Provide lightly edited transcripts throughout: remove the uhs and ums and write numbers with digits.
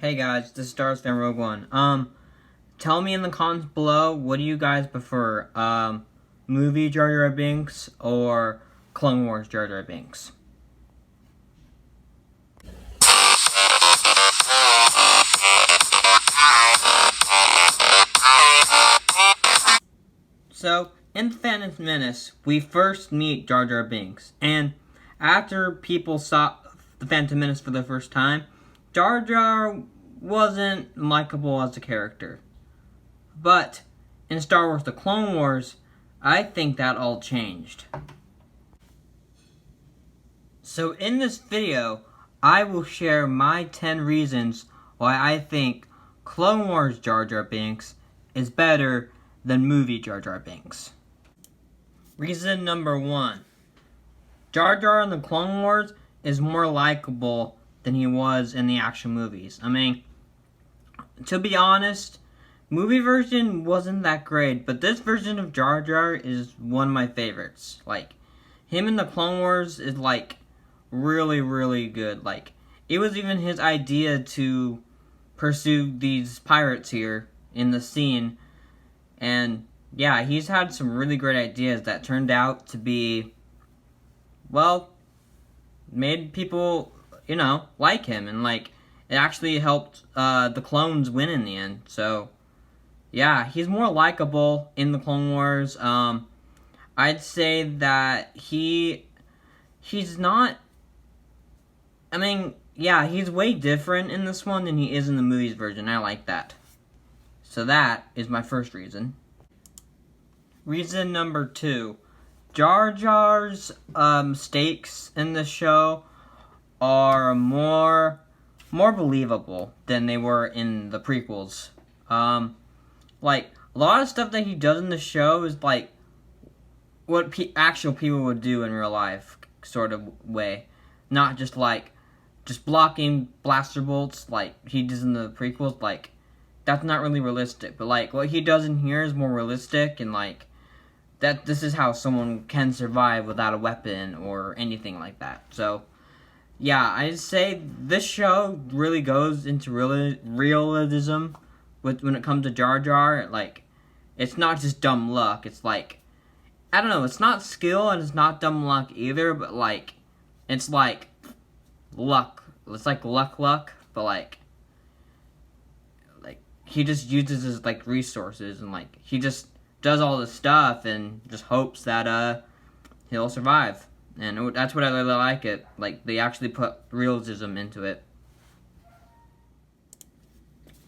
Hey guys, this is Star Fan Rogue One. Tell me in the comments below, what do you guys prefer? Movie Jar Jar Binks or Clone Wars Jar Jar Binks? So, in The Phantom Menace, we first meet Jar Jar Binks, and after people saw The Phantom Menace for the first time, Jar Jar wasn't likable as a character. But in Star Wars The Clone Wars, I think that all changed. So in this video, I will share my 10 reasons why I think Clone Wars Jar Jar Binks is better than movie Jar Jar Binks. Reason number 1. Jar Jar in the Clone Wars is more likable than he was in the action movies. I mean, to be honest, movie version wasn't that great, but this version of Jar Jar is one of my favorites. Like, him in the Clone Wars is like really, really good. Like, it was even his idea to pursue these pirates here in the scene. And yeah, he's had some really great ideas that turned out to be, well, made people, like him. And like, it actually helped the clones win in the end. So yeah, he's more likable in the Clone Wars. I'd say that he's not, I mean, yeah, he's way different in this one than he is in the movies version. I like that. So that is my first reason. Reason number 2. Jar Jar's mistakes in the show are more believable than they were in the prequels. Like, a lot of stuff that he does in the show is like what actual people would do in real life, sort of way. Not just like, just blocking blaster bolts like he does in the prequels. Like, that's not really realistic. But like, what he does in here is more realistic, and like, that this is how someone can survive without a weapon or anything like that. So yeah, I'd say this show really goes into realism when it comes to Jar Jar. Like, it's not just dumb luck. It's like, I don't know, it's not skill and it's not dumb luck either, but like, it's like luck. It's like luck, but like he just uses his like resources, and like he just does all this stuff and just hopes that he'll survive. And that's what I really like it. Like, they actually put realism into it.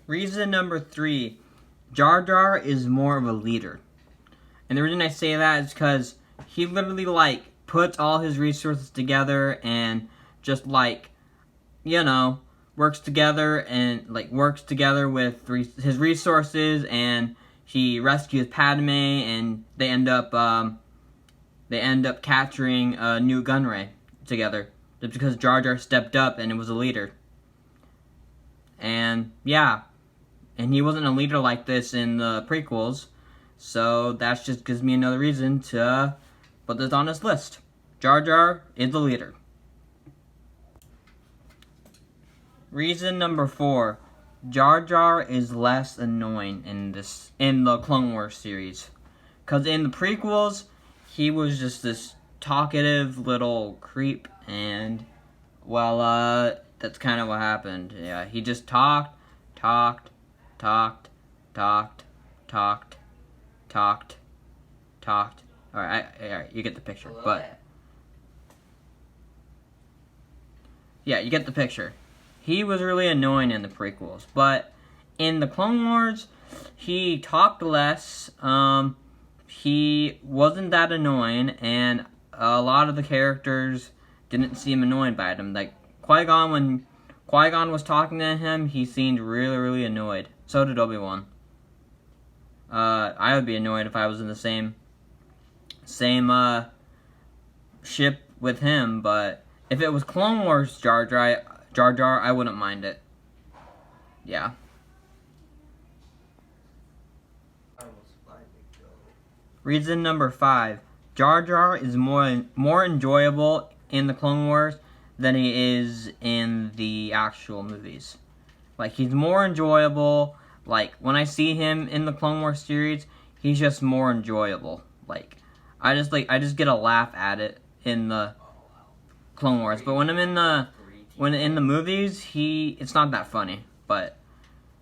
Reason number 3. Jar Jar is more of a leader. And the reason I say that is because he literally, like, puts all his resources together and just, like, works together with his resources, and he rescues Padme, and they end up capturing Nute Gunray together, just because Jar Jar stepped up and it was a leader. And yeah, and he wasn't a leader like this in the prequels, so that just gives me another reason to put this on this list. Jar Jar is the leader. Reason number 4. Jar Jar is less annoying in the Clone Wars series. Because in the prequels, he was just this talkative little creep, and, well, that's kind of what happened. Yeah, he just talked. Alright, you get the picture, but yeah, you get the picture. He was really annoying in the prequels, but in the Clone Wars, he talked less. He wasn't that annoying, and a lot of the characters didn't seem annoyed by him. Like, Qui-Gon, when Qui-Gon was talking to him, he seemed really, really annoyed. So did Obi-Wan. I would be annoyed if I was in the same ship with him, but if it was Clone Wars Jar Jar, I wouldn't mind it. Yeah. Reason number 5. Jar Jar is more enjoyable in the Clone Wars than he is in the actual movies. Like, he's more enjoyable. Like, when I see him in the Clone Wars series, he's just more enjoyable. Like, I just get a laugh at it in the Clone Wars. But when in the movies, it's not that funny. But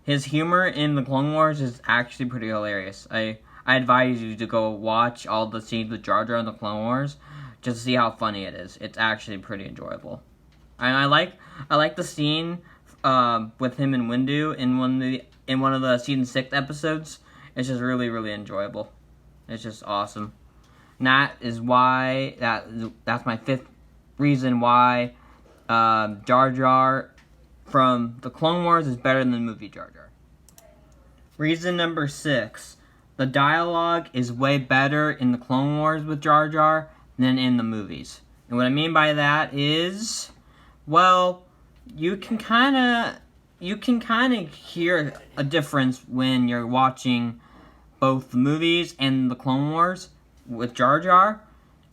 his humor in the Clone Wars is actually pretty hilarious. I advise you to go watch all the scenes with Jar Jar in the Clone Wars just to see how funny it is. It's actually pretty enjoyable. And I like the scene with him and Windu in one of the season 6 episodes. It's just really, really enjoyable. It's just awesome. And that is why that's my 5th reason why Jar Jar from the Clone Wars is better than the movie Jar Jar. Reason number 6. The dialogue is way better in the Clone Wars with Jar Jar than in the movies. And what I mean by that is, well, you can kind of hear a difference when you're watching both the movies and the Clone Wars with Jar Jar.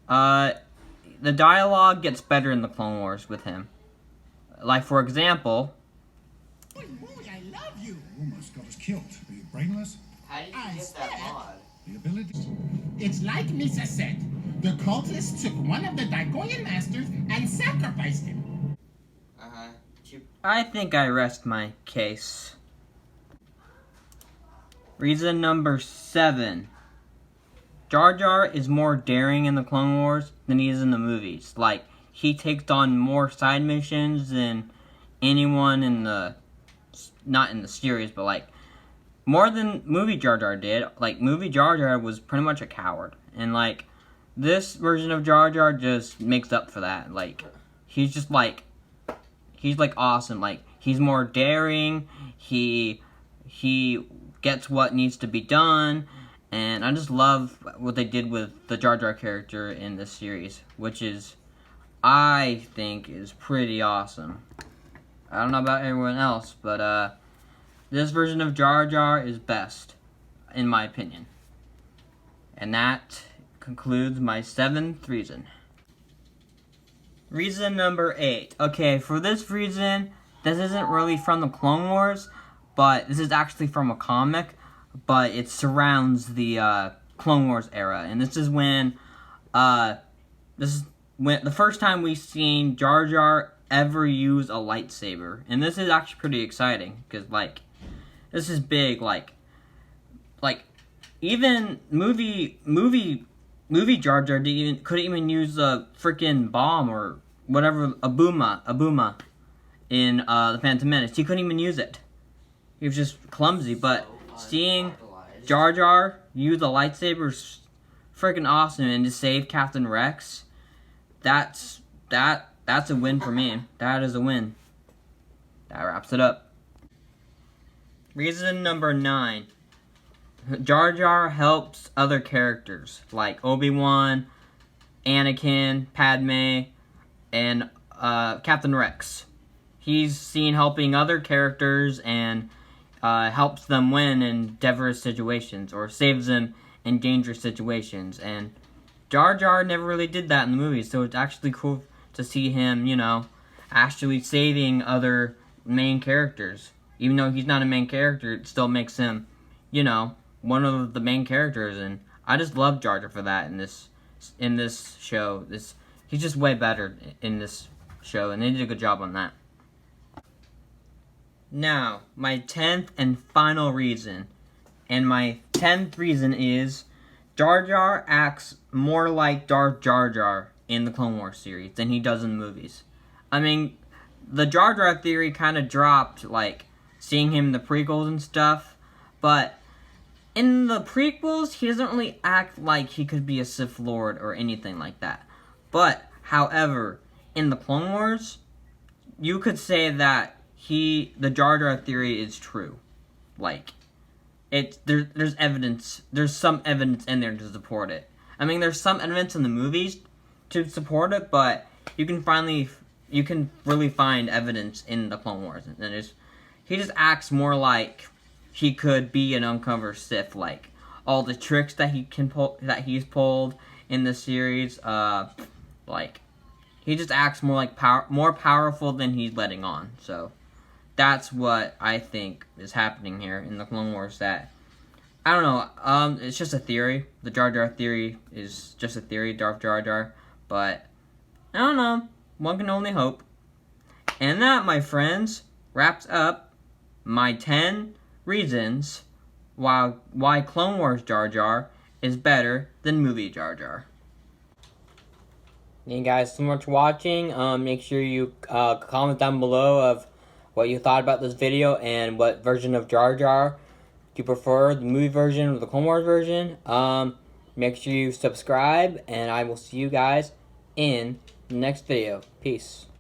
The dialogue gets better in the Clone Wars with him. Like, for example, Boy, I love you. Oh, my skull is killed. Are you brainless? how did you get that mod? The ability. It's like Misa said. The cultists took one of the Dagoyan masters and sacrificed him. I think I rest my case. Reason number 7. Jar Jar is more daring in the Clone Wars than he is in the movies. Like, he takes on more side missions than anyone in the... Not in the series, but like... More than movie Jar Jar did. Like, movie Jar Jar was pretty much a coward. And, like, this version of Jar Jar just makes up for that. Like, he's just, like... He's, like, awesome. Like, he's more daring. He gets what needs to be done. And I just love what they did with the Jar Jar character in this series, which is, I think, is pretty awesome. I don't know about everyone else, but this version of Jar Jar is best, in my opinion. And that concludes my 7th reason. Reason number 8. Okay, for this reason, this isn't really from the Clone Wars, but this is actually from a comic. But it surrounds the Clone Wars era, and this is when the first time we've seen Jar Jar ever use a lightsaber, and this is actually pretty exciting because like this is big. Like even movie Jar Jar couldn't even use a freaking bomb or whatever, a booma in the Phantom Menace. He couldn't even use it. He was just clumsy, but seeing Jar Jar use a lightsaber is freaking awesome, and to save Captain Rex, that's a win for me. That is a win. That wraps it up. Reason number 9. Jar Jar helps other characters like Obi-Wan, Anakin, Padme, and Captain Rex. He's seen helping other characters and helps them win in diverse situations or saves them in dangerous situations. And Jar Jar never really did that in the movies, so it's actually cool to see him, actually saving other main characters. Even though he's not a main character, it still makes him, one of the main characters. And I just love Jar Jar for that in this show. He's just way better in this show, and they did a good job on that. Now, my 10th and final reason. And my 10th reason is Jar Jar acts more like Darth Jar Jar in the Clone Wars series than he does in the movies. I mean, the Jar Jar theory kind of dropped, like, seeing him in the prequels and stuff. But in the prequels, he doesn't really act like he could be a Sith Lord or anything like that. But, however, in the Clone Wars, you could say that the Jar Jar theory is true. Like, there's evidence, there's some evidence in there to support it. I mean, there's some evidence in the movies to support it, but you can really find evidence in the Clone Wars. And he just acts more like he could be an uncover Sith, like all the tricks that he's pulled in the series, like he just acts more like more powerful than he's letting on. So that's what I think is happening here in the Clone Wars. That I don't know. It's just a theory. The Jar Jar theory is just a theory, Darth Jar Jar. But I don't know. One can only hope. And that, my friends, wraps up my 10 reasons why Clone Wars Jar Jar is better than movie Jar Jar. Thank you guys so much for watching. Make sure you comment down below of what you thought about this video and what version of Jar Jar you prefer, the movie version or the Clone Wars version. Make sure you subscribe, and I will see you guys in the next video. Peace.